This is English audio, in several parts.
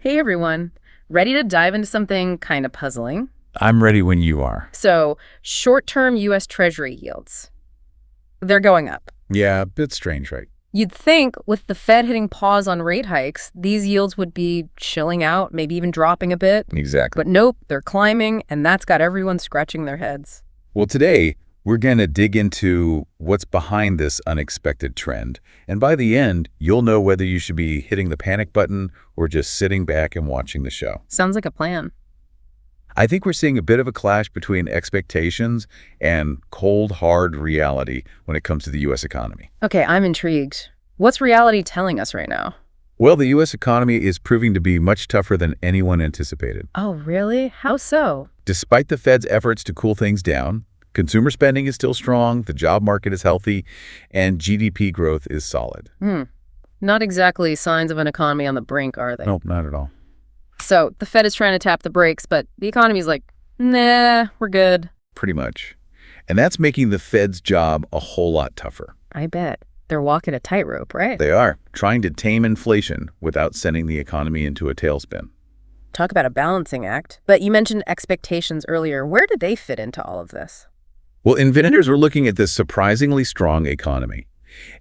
Hey everyone, ready to dive into something kind of puzzling? I'm ready when you are. So, short-term US Treasury yields. They're going up. Yeah, a bit strange, right? You'd think with the Fed hitting pause on rate hikes, these yields would be chilling out, maybe even dropping a bit. Exactly. But nope, they're climbing, and that's got everyone scratching their heads. Well, today, we're going to dig into what's behind this unexpected trend. And by the end, you'll know whether you should be hitting the panic button or just sitting back and watching the show. Sounds like a plan. I think we're seeing a bit of a clash between expectations and cold, hard reality when it comes to the U.S. economy. Okay, I'm intrigued. What's reality telling us right now? Well, the U.S. economy is proving to be much tougher than anyone anticipated. Oh, really? How so? Despite the Fed's efforts to cool things down, consumer spending is still strong, the job market is healthy, and GDP growth is solid. Not exactly signs of an economy on the brink, are they? Nope, not at all. So the Fed is trying to tap the brakes, but the economy's like, nah, we're good. Pretty much. And that's making the Fed's job a whole lot tougher. I bet. They're walking a tightrope, right? They are, trying to tame inflation without sending the economy into a tailspin. Talk about a balancing act. But you mentioned expectations earlier. Where do they fit into all of this? Well, inventors are looking at this surprisingly strong economy,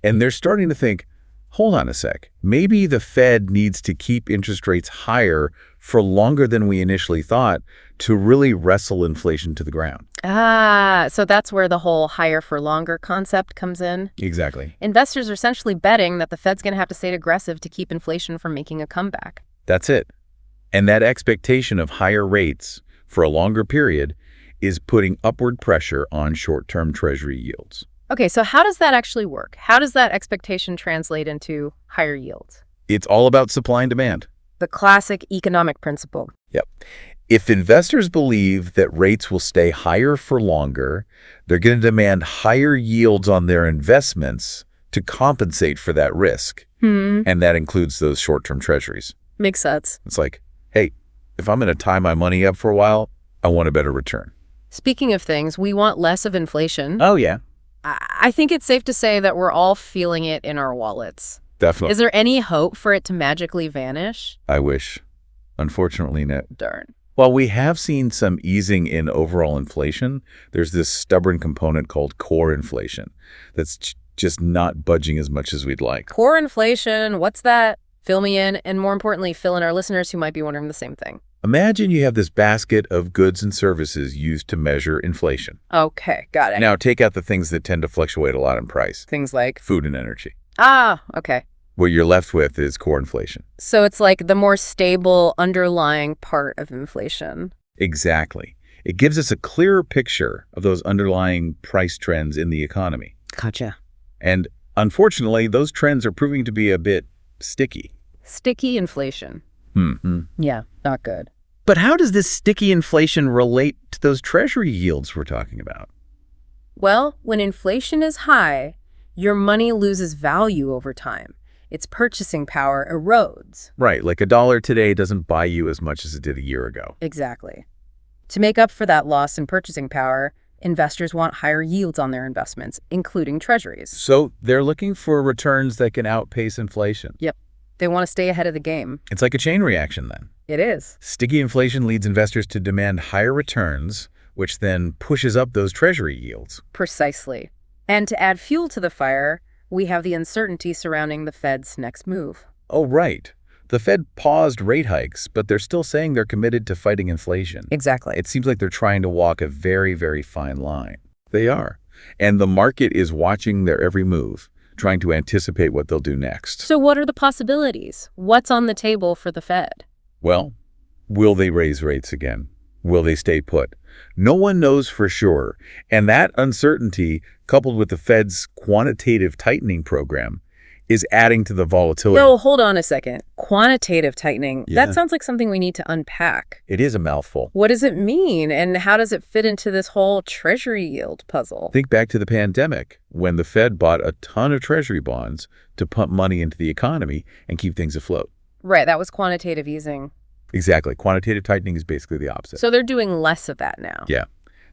and they're starting to think, hold on a sec, maybe the Fed needs to keep interest rates higher for longer than we initially thought to really wrestle inflation to the ground. So that's where the whole higher for longer concept comes in. Exactly. Investors are essentially betting that the Fed's going to have to stay aggressive to keep inflation from making a comeback. That's it. And that expectation of higher rates for a longer period is putting upward pressure on short-term Treasury yields. Okay, so how does that actually work? How does that expectation translate into higher yields? It's all about supply and demand. The classic economic principle. Yep. If investors believe that rates will stay higher for longer, they're going to demand higher yields on their investments to compensate for that risk. And that includes those short-term treasuries. Makes sense. It's like, hey, if I'm going to tie my money up for a while, I want a better return. Speaking of things, we want less of inflation. Oh, yeah. I think it's safe to say that we're all feeling it in our wallets. Definitely. Is there any hope for it to magically vanish? I wish. Unfortunately, no. Darn. While we have seen some easing in overall inflation, there's this stubborn component called core inflation that's just not budging as much as we'd like. Core inflation, what's that? Fill me in, and more importantly, fill in our listeners who might be wondering the same thing. Imagine you have this basket of goods and services used to measure inflation. Okay, got it. Now, take out the things that tend to fluctuate a lot in price. Things like? Food and energy. Okay. What you're left with is core inflation. So it's like the more stable underlying part of inflation. Exactly. It gives us a clearer picture of those underlying price trends in the economy. Gotcha. And unfortunately, those trends are proving to be a bit sticky. Sticky inflation. Yeah, not good. But how does this sticky inflation relate to those treasury yields we're talking about? Well, when inflation is high, your money loses value over time. Its purchasing power erodes. Right, like $1 today doesn't buy you as much as it did a year ago. Exactly. To make up for that loss in purchasing power, investors want higher yields on their investments, including treasuries. So they're looking for returns that can outpace inflation. Yep. They want to stay ahead of the game. It's like a chain reaction then. It is. Sticky inflation leads investors to demand higher returns, which then pushes up those treasury yields. Precisely. And to add fuel to the fire, we have the uncertainty surrounding the Fed's next move. Oh, right. The Fed paused rate hikes, but they're still saying they're committed to fighting inflation. Exactly. It seems like they're trying to walk a very, very fine line. They are. And the market is watching their every move, trying to anticipate what they'll do next. So what are the possibilities? What's on the table for the Fed? Well, will they raise rates again? Will they stay put? No one knows for sure. And that uncertainty, coupled with the Fed's quantitative tightening program, is adding to the volatility. No, hold on a second. Quantitative tightening. Yeah. That sounds like something we need to unpack. It is a mouthful. What does it mean, and how does it fit into this whole treasury yield puzzle? Think back to the pandemic, when the Fed bought a ton of treasury bonds to pump money into the economy and keep things afloat. Right, that was quantitative easing. Exactly. Quantitative tightening is basically the opposite. So they're doing less of that now. Yeah.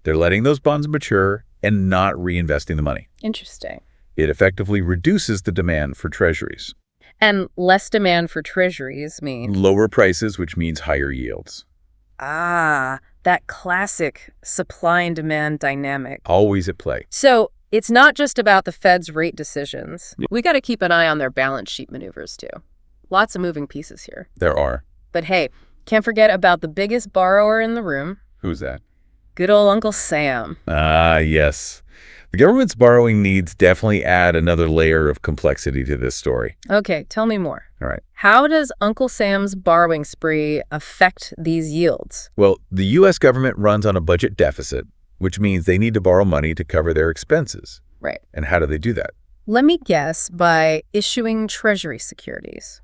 They're letting those bonds mature and not reinvesting the money. Interesting. It effectively reduces the demand for treasuries. And less demand for treasuries mean? Lower prices, which means higher yields. Ah, that classic supply and demand dynamic. Always at play. So it's not just about the Fed's rate decisions. We got to keep an eye on their balance sheet maneuvers, too. Lots of moving pieces here. There are. But hey, can't forget about the biggest borrower in the room. Who's that? Good old Uncle Sam. Ah, yes. The government's borrowing needs definitely add another layer of complexity to this story. Okay, tell me more. All right. How does Uncle Sam's borrowing spree affect these yields? Well, the U.S. government runs on a budget deficit, which means they need to borrow money to cover their expenses. Right. And how do they do that? Let me guess, by issuing Treasury securities.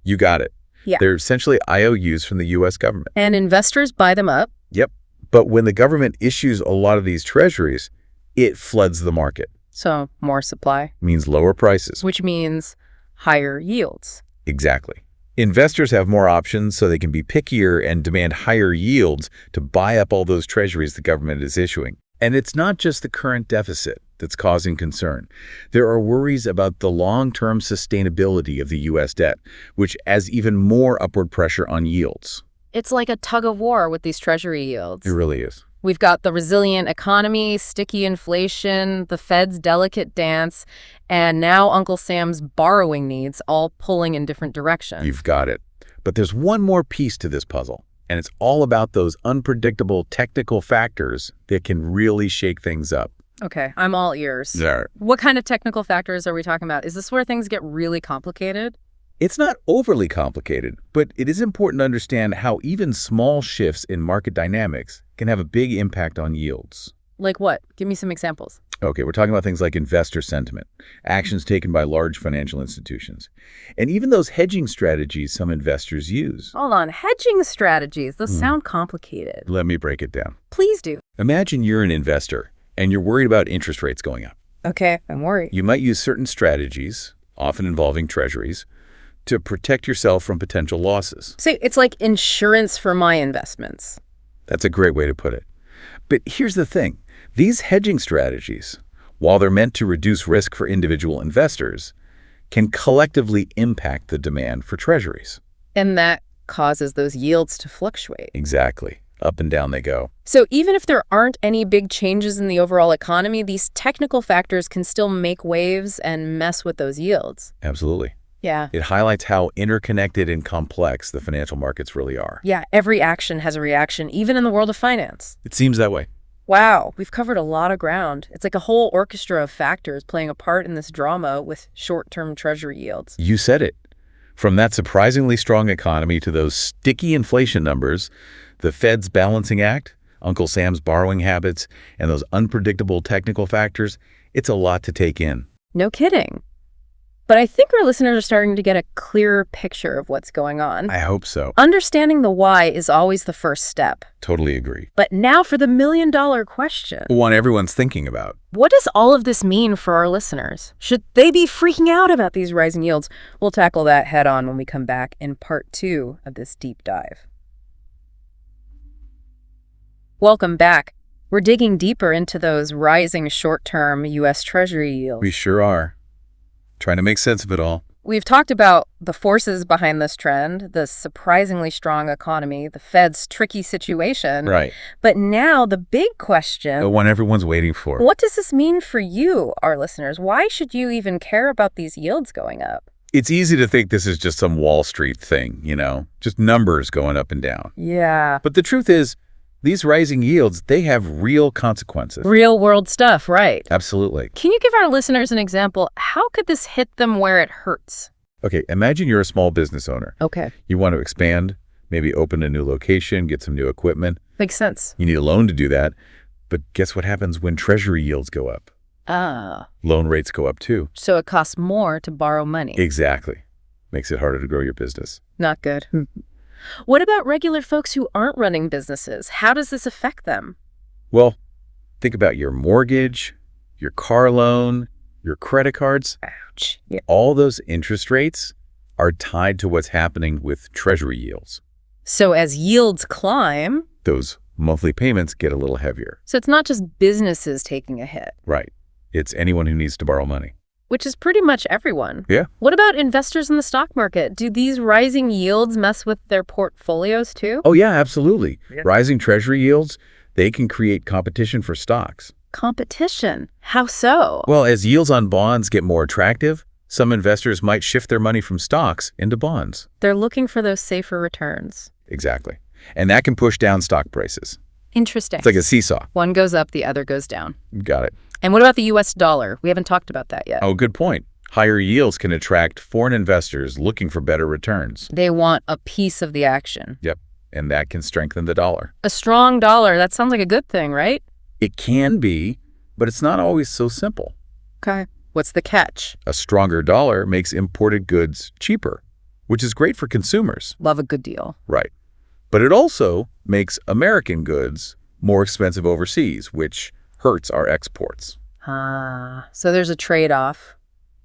You got it. Yeah. They're essentially IOUs from the U.S. government. And investors buy them up. Yep. But when the government issues a lot of these treasuries, it floods the market. So more supply. Means lower prices. Which means higher yields. Exactly. Investors have more options, so they can be pickier and demand higher yields to buy up all those treasuries the government is issuing. And it's not just the current deficit that's causing concern. There are worries about the long-term sustainability of the U.S. debt, which adds even more upward pressure on yields. It's like a tug of war with these treasury yields. It really is. We've got the resilient economy, sticky inflation, the Fed's delicate dance, and now Uncle Sam's borrowing needs all pulling in different directions. You've got it. But there's one more piece to this puzzle, and it's all about those unpredictable technical factors that can really shake things up. Okay, I'm all ears. Yeah. What kind of technical factors are we talking about? Is this where things get really complicated? It's not overly complicated, but it is important to understand how even small shifts in market dynamics can have a big impact on yields. Like what? Give me some examples. Okay, we're talking about things like investor sentiment, actions taken by large financial institutions, and even those hedging strategies some investors use. Hold on, hedging strategies. Those sound complicated. Let me break it down. Please do. Imagine you're an investor and you're worried about interest rates going up. Okay, I'm worried. You might use certain strategies, often involving treasuries, to protect yourself from potential losses. So it's like insurance for my investments. That's a great way to put it. But here's the thing. These hedging strategies, while they're meant to reduce risk for individual investors, can collectively impact the demand for treasuries. And that causes those yields to fluctuate. Exactly. Up and down they go. So even if there aren't any big changes in the overall economy, these technical factors can still make waves and mess with those yields. Absolutely. Yeah. It highlights how interconnected and complex the financial markets really are. Yeah, every action has a reaction, even in the world of finance. It seems that way. Wow, we've covered a lot of ground. It's like a whole orchestra of factors playing a part in this drama with short-term treasury yields. You said it. From that surprisingly strong economy to those sticky inflation numbers, the Fed's balancing act, Uncle Sam's borrowing habits, and those unpredictable technical factors, it's a lot to take in. No kidding. But I think our listeners are starting to get a clearer picture of what's going on. I hope so. Understanding the why is always the first step. Totally agree. But now for the million-dollar question. One everyone's thinking about. What does all of this mean for our listeners? Should they be freaking out about these rising yields? We'll tackle that head on when we come back in part 2 of this deep dive. Welcome back. We're digging deeper into those rising short-term U.S. Treasury yields. We sure are. Trying to make sense of it all. We've talked about the forces behind this trend, the surprisingly strong economy, the Fed's tricky situation. Right. But now the big question, The one everyone's waiting for. what does this mean for you, our listeners? Why should you even care about these yields going up? It's easy to think this is just some Wall Street thing, just numbers going up and down. Yeah. But the truth is, these rising yields, they have real consequences. Real world stuff, right? Absolutely. Can you give our listeners an example? How could this hit them where it hurts? Okay, imagine you're a small business owner. Okay. You want to expand, maybe open a new location, get some new equipment. Makes sense. You need a loan to do that. But guess what happens when treasury yields go up? Ah. Loan rates go up too. So it costs more to borrow money. Exactly. Makes it harder to grow your business. Not good. What about regular folks who aren't running businesses? How does this affect them? Well, think about your mortgage, your car loan, your credit cards. Ouch. Yeah. All those interest rates are tied to what's happening with treasury yields. So as yields climb, Those monthly payments get a little heavier. so it's not just businesses taking a hit. Right. It's anyone who needs to borrow money. which is pretty much everyone. Yeah. What about investors in the stock market? Do these rising yields mess with their portfolios too? Oh, yeah, absolutely. Yeah. Rising treasury yields, they can create competition for stocks. Competition? How so? Well, as yields on bonds get more attractive, some investors might shift their money from stocks into bonds. They're looking for those safer returns. Exactly. And that can push down stock prices. Interesting. It's like a seesaw. One goes up, the other goes down. Got it. And what about the US dollar? We haven't talked about that yet. Oh, good point. Higher yields can attract foreign investors looking for better returns. They want a piece of the action. Yep. And that can strengthen the dollar. A strong dollar, that sounds like a good thing, right? It can be, but it's not always so simple. Okay. What's the catch? A stronger dollar makes imported goods cheaper, which is great for consumers. Love a good deal. Right. But it also makes American goods more expensive overseas, which hurts our exports. So there's a trade-off.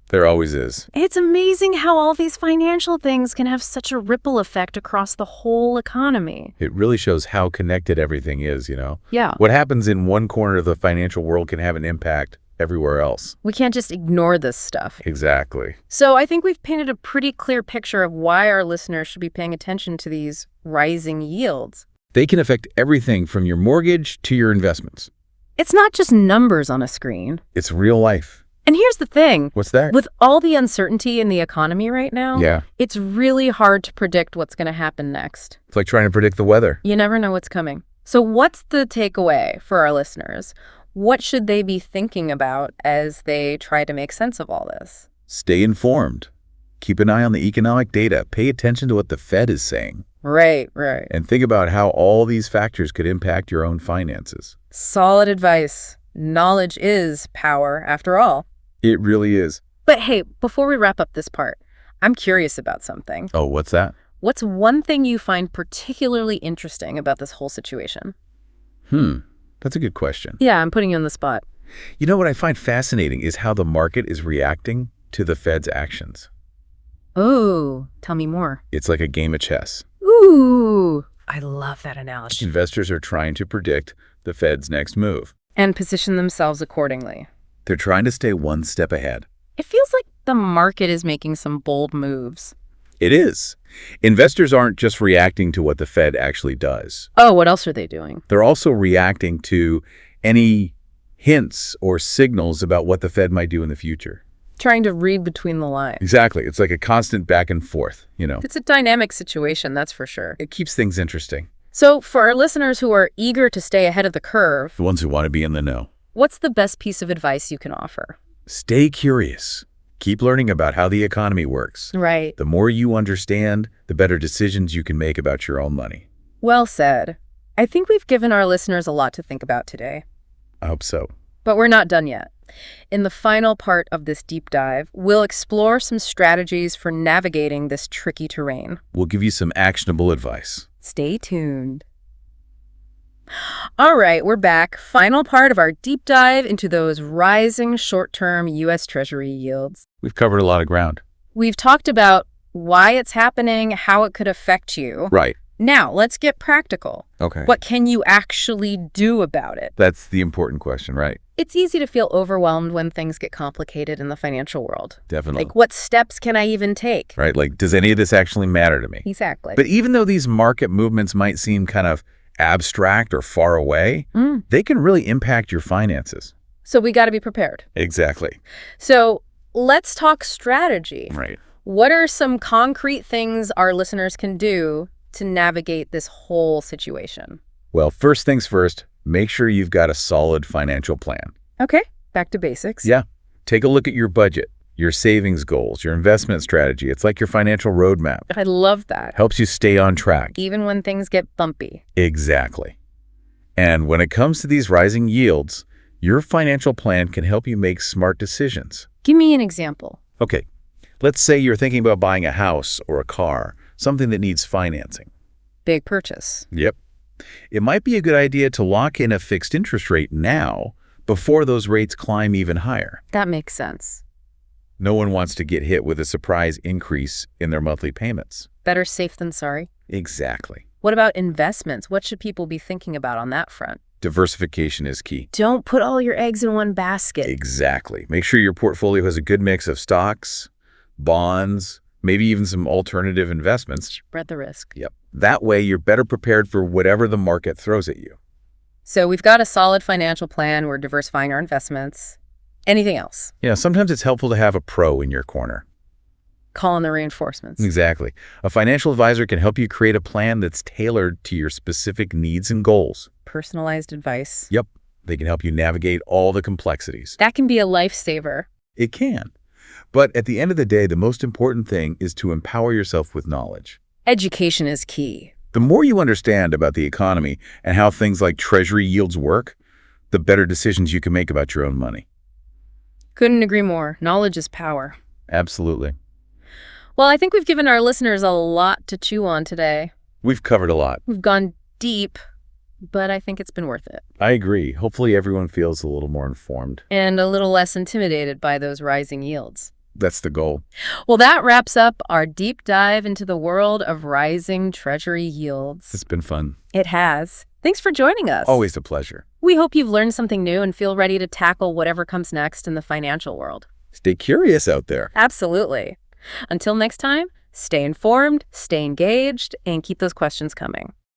There always is. It's amazing how all these financial things can have such a ripple effect across the whole economy. It really shows how connected everything is, you know? Yeah. What happens in one corner of the financial world can have an impact everywhere else. We can't just ignore this stuff. Exactly. So I think we've painted a pretty clear picture of why our listeners should be paying attention to these rising yields. They can affect everything from your mortgage to your investments. It's not just numbers on a screen. It's real life. And here's the thing. What's that? With all the uncertainty in the economy right now, Yeah. It's really hard to predict what's going to happen next. It's like trying to predict the weather. You never know what's coming. So what's the takeaway for our listeners? What should they be thinking about as they try to make sense of all this? Stay informed. Keep an eye on the economic data. Pay attention to what the Fed is saying. Right. And think about how all these factors could impact your own finances. Solid advice. Knowledge is power, after all. It really is. But hey, before we wrap up this part, I'm curious about something. Oh, what's that? What's one thing you find particularly interesting about this whole situation? That's a good question. Yeah, I'm putting you on the spot. You know what I find fascinating is how the market is reacting to the Fed's actions. Oh, tell me more. It's like a game of chess. Ooh, I love that analogy. Investors are trying to predict the Fed's next move. And position themselves accordingly. They're trying to stay one step ahead. It feels like the market is making some bold moves. It is. Investors aren't just reacting to what the Fed actually does. Oh, what else are they doing? They're also reacting to any hints or signals about what the Fed might do in the future. Trying to read between the lines. Exactly. It's like a constant back and forth, you know. It's a dynamic situation, that's for sure. It keeps things interesting. So for our listeners who are eager to stay ahead of the curve, The ones who want to be in the know. what's the best piece of advice you can offer? Stay curious. Keep learning about how the economy works. Right. The more you understand, the better decisions you can make about your own money. Well said. I think we've given our listeners a lot to think about today. I hope so. But we're not done yet. In the final part of this deep dive, we'll explore some strategies for navigating this tricky terrain. We'll give you some actionable advice. Stay tuned. All right, we're back. Final part of our deep dive into those rising short-term US Treasury yields. We've covered a lot of ground. We've talked about why it's happening, how it could affect you. Right. Now, let's get practical. Okay. What can you actually do about it? That's the important question, right? It's easy to feel overwhelmed when things get complicated in the financial world. Definitely. Like, what steps can I even take? Right, like, does any of this actually matter to me? Exactly. But even though these market movements might seem kind of abstract or far away, they can really impact your finances. So we got to be prepared. Exactly. So let's talk strategy. Right. What are some concrete things our listeners can do to navigate this whole situation? Well, first things first, make sure you've got a solid financial plan. Okay, back to basics. Yeah. Take a look at your budget, your savings goals, your investment strategy. It's like your financial roadmap. I love that. Helps you stay on track. Even when things get bumpy. Exactly. And when it comes to these rising yields, your financial plan can help you make smart decisions. Give me an example. Okay, let's say you're thinking about buying a house or a car, something that needs financing. Big purchase. Yep. It might be a good idea to lock in a fixed interest rate now before those rates climb even higher. That makes sense. No one wants to get hit with a surprise increase in their monthly payments. Better safe than sorry. Exactly. What about investments? What should people be thinking about on that front? Diversification is key. Don't put all your eggs in one basket. Exactly. Make sure your portfolio has a good mix of stocks, bonds, maybe even some alternative investments. Spread the risk. Yep. That way, you're better prepared for whatever the market throws at you. So we've got a solid financial plan. We're diversifying our investments. Anything else? Sometimes it's helpful to have a pro in your corner. Call in the reinforcements. Exactly. A financial advisor can help you create a plan that's tailored to your specific needs and goals. Personalized advice. Yep. They can help you navigate all the complexities. That can be a lifesaver. It can. But at the end of the day, the most important thing is to empower yourself with knowledge. Education is key. The more you understand about the economy and how things like Treasury yields work, the better decisions you can make about your own money. Couldn't agree more. Knowledge is power. Absolutely. Well, I think we've given our listeners a lot to chew on today. We've covered a lot. We've gone deep, but I think it's been worth it. I agree. Hopefully everyone feels a little more informed. And a little less intimidated by those rising yields. That's the goal. Well, that wraps up our deep dive into the world of rising Treasury yields. It's been fun. It has. Thanks for joining us. Always a pleasure. We hope you've learned something new and feel ready to tackle whatever comes next in the financial world. Stay curious out there. Absolutely. Until next time, stay informed, stay engaged, and keep those questions coming.